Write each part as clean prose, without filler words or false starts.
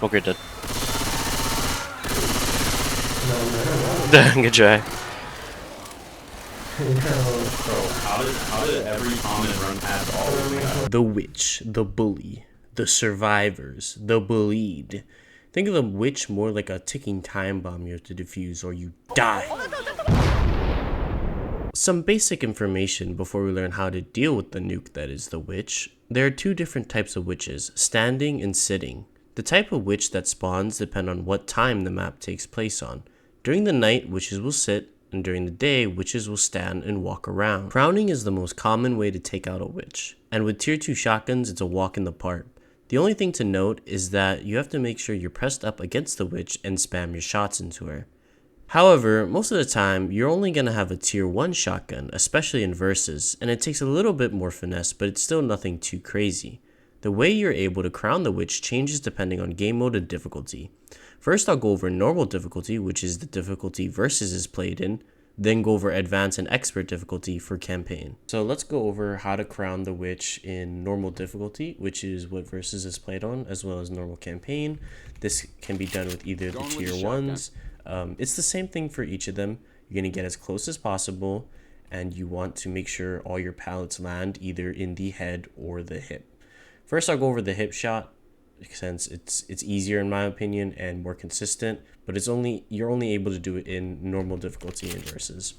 Okay, dead. No. Good try. Bro, how did every comment run past all of them? The witch, the bully, the survivors, the bullied. Think of the witch more like a ticking time bomb you have to defuse or you die. Some basic information before we learn how to deal with the nuke that is the witch. There are two different types of witches, standing and sitting. The type of witch that spawns depend on what time the map takes place on. During the night, witches will sit, and during the day, witches will stand and walk around. Crowning is the most common way to take out a witch, and with tier 2 shotguns, it's a walk in the park. The only thing to note is that you have to make sure you're pressed up against the witch and spam your shots into her. However, most of the time, you're only going to have a tier 1 shotgun, especially in versus, and it takes a little bit more finesse, but it's still nothing too crazy. The way you're able to crown the witch changes depending on game mode and difficulty. First, I'll go over normal difficulty, which is the difficulty versus is played in, then go over advanced and expert difficulty for campaign. So let's go over how to crown the witch in normal difficulty, which is what versus is played on, as well as normal campaign. This can be done with either the tier 1s. It's the same thing for each of them. You're going to get as close as possible, and you want to make sure all your pallets land either in the head or the hip. First, I'll go over the hip shot, since it's easier in my opinion and more consistent, but you're only able to do it in normal difficulty and versus.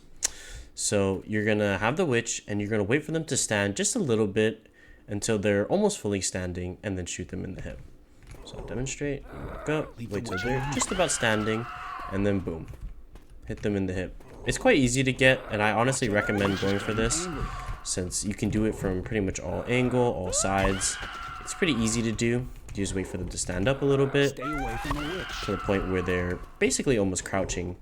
So you're gonna have the witch and you're gonna wait for them to stand just a little bit until they're almost fully standing, and then shoot them in the hip. So demonstrate, walk up, wait till they're just about standing, and then boom, hit them in the hip. It's quite easy to get, and I honestly recommend going for this since you can do it from pretty much all angle, all sides. It's pretty easy to do. You just wait for them to stand up a little bit to the point where they're basically almost crouching.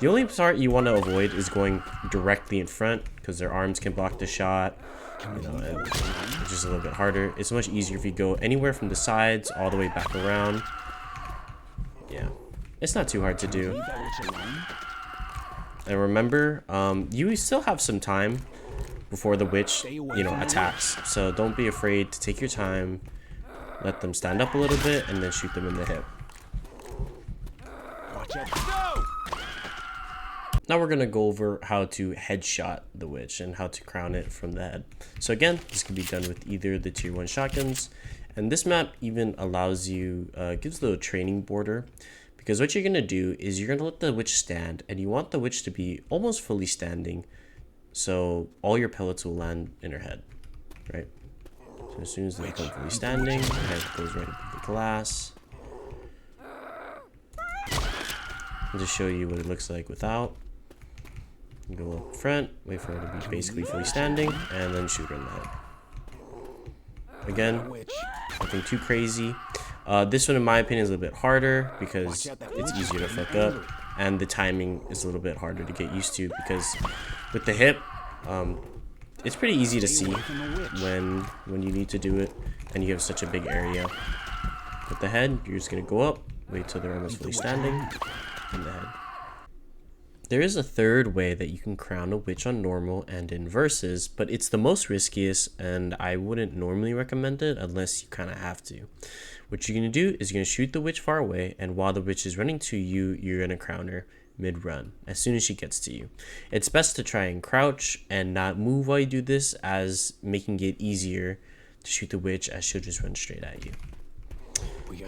The only part you want to avoid is going directly in front, because their arms can block the shot, it's just a little bit harder. It's much easier if you go anywhere from the sides all the way back around. Yeah, it's not too hard to do. And remember, you still have some time before the witch, attacks. So don't be afraid to take your time. Let them stand up a little bit and then shoot them in the hip. Now we're gonna go over how to headshot the witch and how to crown it from the head. So again, this can be done with either the tier 1 shotguns, and this map even allows you, gives a little training border, because what you're gonna do is you're gonna let the witch stand, and you want the witch to be almost fully standing, so all your pellets will land in her head, right? So as soon as they become fully standing, the head goes right into the glass. I'll just show you what it looks like without. You go up front, wait for her to be basically fully standing, and then shoot her in the head. Again, nothing too crazy. This one, in my opinion, is a little bit harder because it's easier to fuck up, and the timing is a little bit harder to get used to, because with the hip, it's pretty easy to see when you need to do it, and you have such a big area. With the head, you're just gonna go up, wait till they're almost fully standing, in the head. There is a third way that you can crown a witch on normal and in versus, but it's the most riskiest, and I wouldn't normally recommend it unless you kind of have to. What you're gonna do is you're gonna shoot the witch far away, and while the witch is running to you, you're gonna crown her mid-run as soon as she gets to you. It's best to try and crouch and not move while you do this, as making it easier to shoot the witch, as she'll just run straight at you.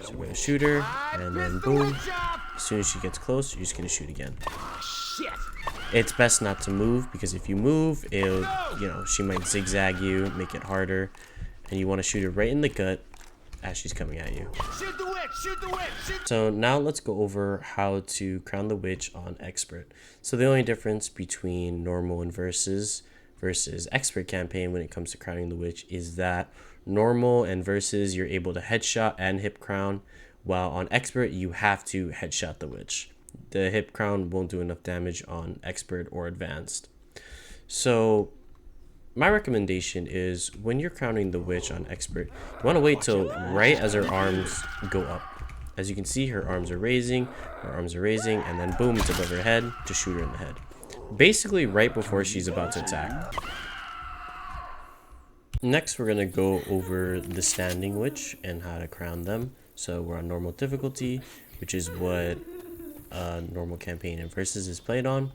So we're gonna shoot her, and then boom, as soon as she gets close, you're just gonna shoot again. It's best not to move, because if you move, it'll, she might zigzag you, make it harder, and you want to shoot her right in the gut as she's coming at you. Shoot the witch! Shoot the witch! Shoot. So now let's go over how to crown the witch on expert. So the only difference between normal and versus expert campaign when it comes to crowning the witch is that normal and versus you're able to headshot and hip crown, while on expert you have to headshot the witch. The hip crown won't do enough damage on expert or advanced. So my recommendation is, when you're crowning the witch on expert, you want to wait till right as her arms go up. As you can see, her arms are raising, and then boom, it's above her head to shoot her in the head. Basically right before she's about to attack. Next, we're going to go over the standing witch and how to crown them. So we're on normal difficulty, which is what normal campaign and versus is played on.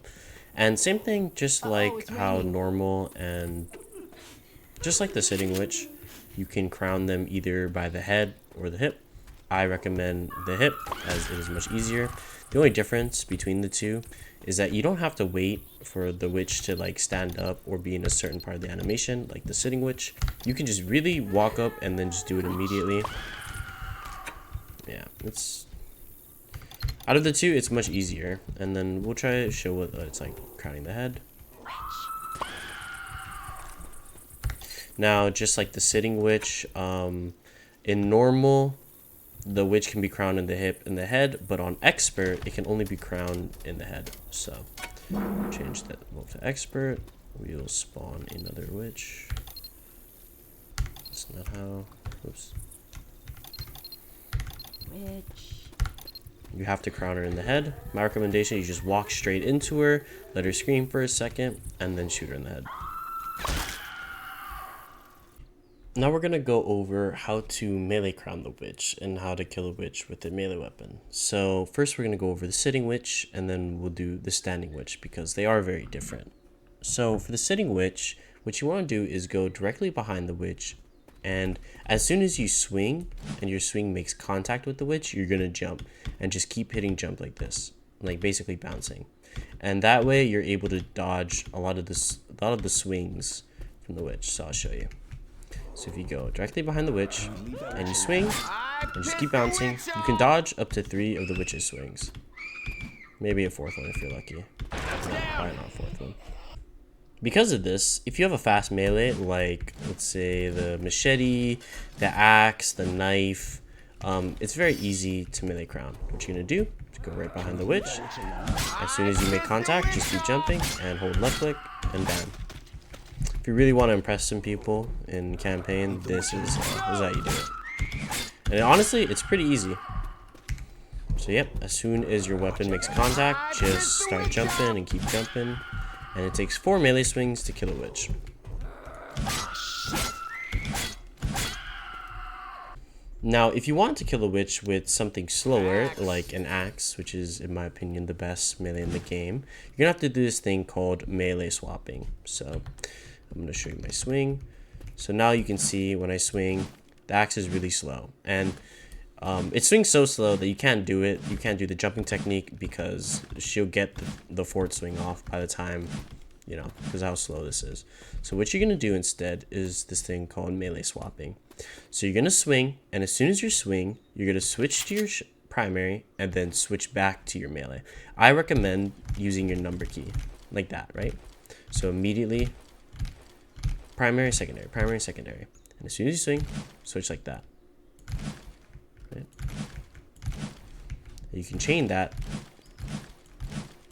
And same thing, just like how normal and just like the sitting witch, you can crown them either by the head or the hip. I recommend the hip as it is much easier. The only difference between the two is that you don't have to wait for the witch to like stand up or be in a certain part of the animation like the sitting witch. You can just really walk up and then just do it immediately. Yeah, it's out of the two, it's much easier. And then we'll try to show what it's like crowning the head. Now, just like the sitting witch, in normal, the witch can be crowned in the hip and the head, but on expert, it can only be crowned in the head. So, change that to expert. We'll spawn another witch. That's not how. Oops. Witch. You have to crown her in the head. My recommendation: you just walk straight into her, let her scream for a second, and then shoot her in the head. Now we're going to go over how to melee crown the witch and how to kill a witch with a melee weapon. So first we're going to go over the sitting witch, and then we'll do the standing witch because they are very different. So for the sitting witch, what you want to do is go directly behind the witch, and as soon as you swing and your swing makes contact with the witch, you're going to jump and just keep hitting jump like this, like basically bouncing. And that way you're able to dodge a lot of the swings from the witch. So I'll show you. So if you go directly behind the witch and you swing and just keep bouncing, you can dodge up to 3 of the witch's swings. Maybe a 4th one if you're lucky. No, probably not a 4th one. Because of this, if you have a fast melee, like let's say the machete, the axe, the knife, it's very easy to melee crown. What you're gonna do is go right behind the witch. As soon as you make contact, just keep jumping and hold left click and bam. If you really want to impress some people in campaign, this is how you do it. And honestly, it's pretty easy. So yep, as soon as your weapon makes contact, just start jumping and keep jumping. And it takes 4 melee swings to kill a witch. Now, if you want to kill a witch with something slower, like an axe, which is, in my opinion, the best melee in the game, you're going to have to do this thing called melee swapping. So I'm going to show you my swing. So now you can see when I swing, the axe is really slow. And it swings so slow that you can't do it. You can't do the jumping technique because she'll get the forward swing off by the time, you know, because how slow this is. So what you're going to do instead is this thing called melee swapping. So you're going to swing, and as soon as you swing, you're going to switch to your primary and then switch back to your melee. I recommend using your number key like that, right? So immediately primary, secondary, primary, secondary. And as soon as you swing, switch like that. Right? You can chain that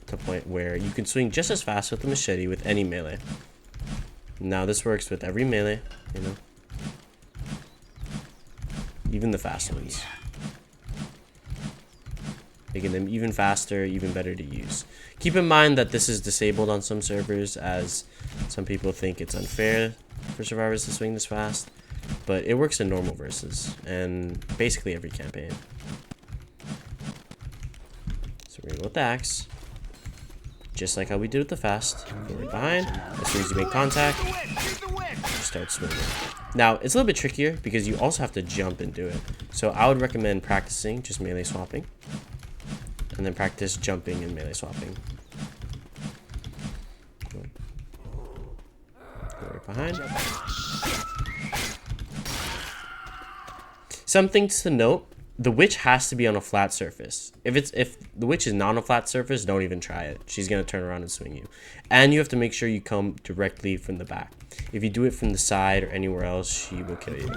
to a point where you can swing just as fast with the machete with any melee. Now this works with every melee, you know. Even the fast ones. Making them even faster, even better to use. Keep in mind that this is disabled on some servers, as some people think it's unfair for survivors to swing this fast. But it works in normal versus, and basically every campaign. So we're gonna go with the axe. Just like how we did with the fast. Go right behind. As soon as you make contact, you start swinging. Now, it's a little bit trickier because you also have to jump and do it. So I would recommend practicing just melee swapping. And then practice jumping and melee swapping. Go right behind. Something to note, the witch has to be on a flat surface. If the witch is not on a flat surface, don't even try it. She's going to turn around and swing you. And you have to make sure you come directly from the back. If you do it from the side or anywhere else, she will kill you.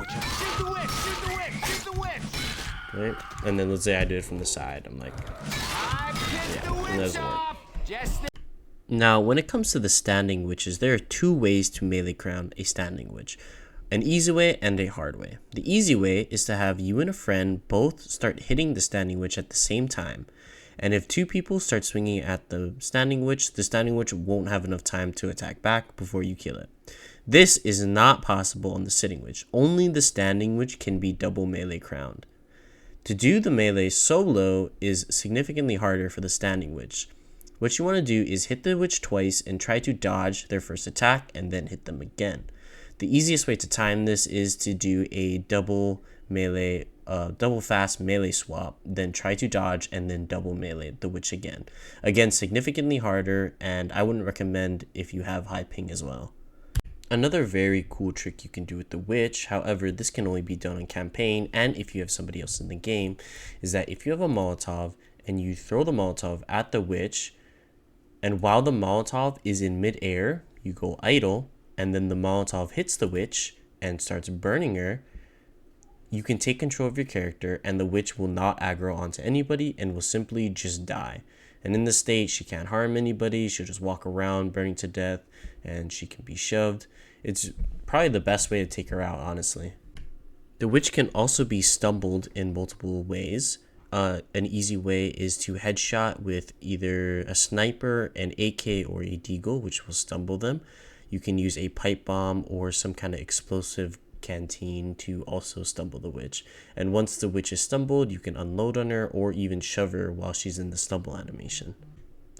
Right? And then let's say I did it from the side. I'm like, yeah, it doesn't work. Now, when it comes to the standing witches, there are 2 ways to melee crown a standing witch. An easy way and a hard way. The easy way is to have you and a friend both start hitting the standing witch at the same time. And if 2 people start swinging at the standing witch won't have enough time to attack back before you kill it. This is not possible on the sitting witch. Only the standing witch can be double melee crowned. To do the melee solo is significantly harder for the standing witch. What you want to do is hit the witch twice and try to dodge their first attack and then hit them again. The easiest way to time this is to do a double fast melee swap, then try to dodge and then double melee the witch again. Again, significantly harder, and I wouldn't recommend if you have high ping as well. Another very cool trick you can do with the witch, however, this can only be done on campaign and if you have somebody else in the game, is that if you have a Molotov and you throw the Molotov at the witch, and while the Molotov is in midair, you go idle, and then the Molotov hits the witch and starts burning her, you can take control of your character and the witch will not aggro onto anybody and will simply just die. And in this state, she can't harm anybody, she'll just walk around burning to death, and she can be shoved. It's probably the best way to take her out, honestly. The witch can also be stumbled in multiple ways. An easy way is to headshot with either a sniper, an AK, or a deagle, which will stumble them. You can use a pipe bomb or some kind of explosive canteen to also stumble the witch. And once the witch is stumbled, you can unload on her or even shove her while she's in the stumble animation.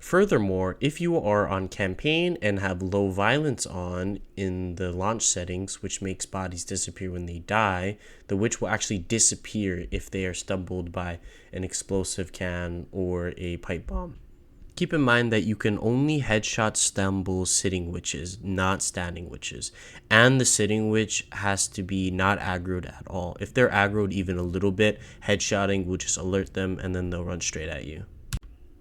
Furthermore, if you are on campaign and have low violence on in the launch settings, which makes bodies disappear when they die, the witch will actually disappear if they are stumbled by an explosive can or a pipe bomb. Keep in mind that you can only headshot stumble sitting witches, not standing witches. And the sitting witch has to be not aggroed at all. If they're aggroed even a little bit, headshotting will just alert them and then they'll run straight at you.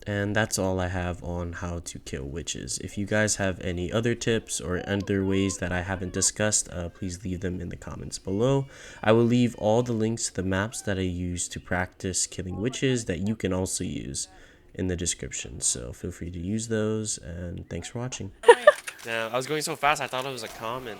And that's all I have on how to kill witches. If you guys have any other tips or other ways that I haven't discussed, please leave them in the comments below. I will leave all the links to the maps that I use to practice killing witches that you can also use in the description. So feel free to use those, and thanks for watching. Now, I was going so fast I thought it was a comment.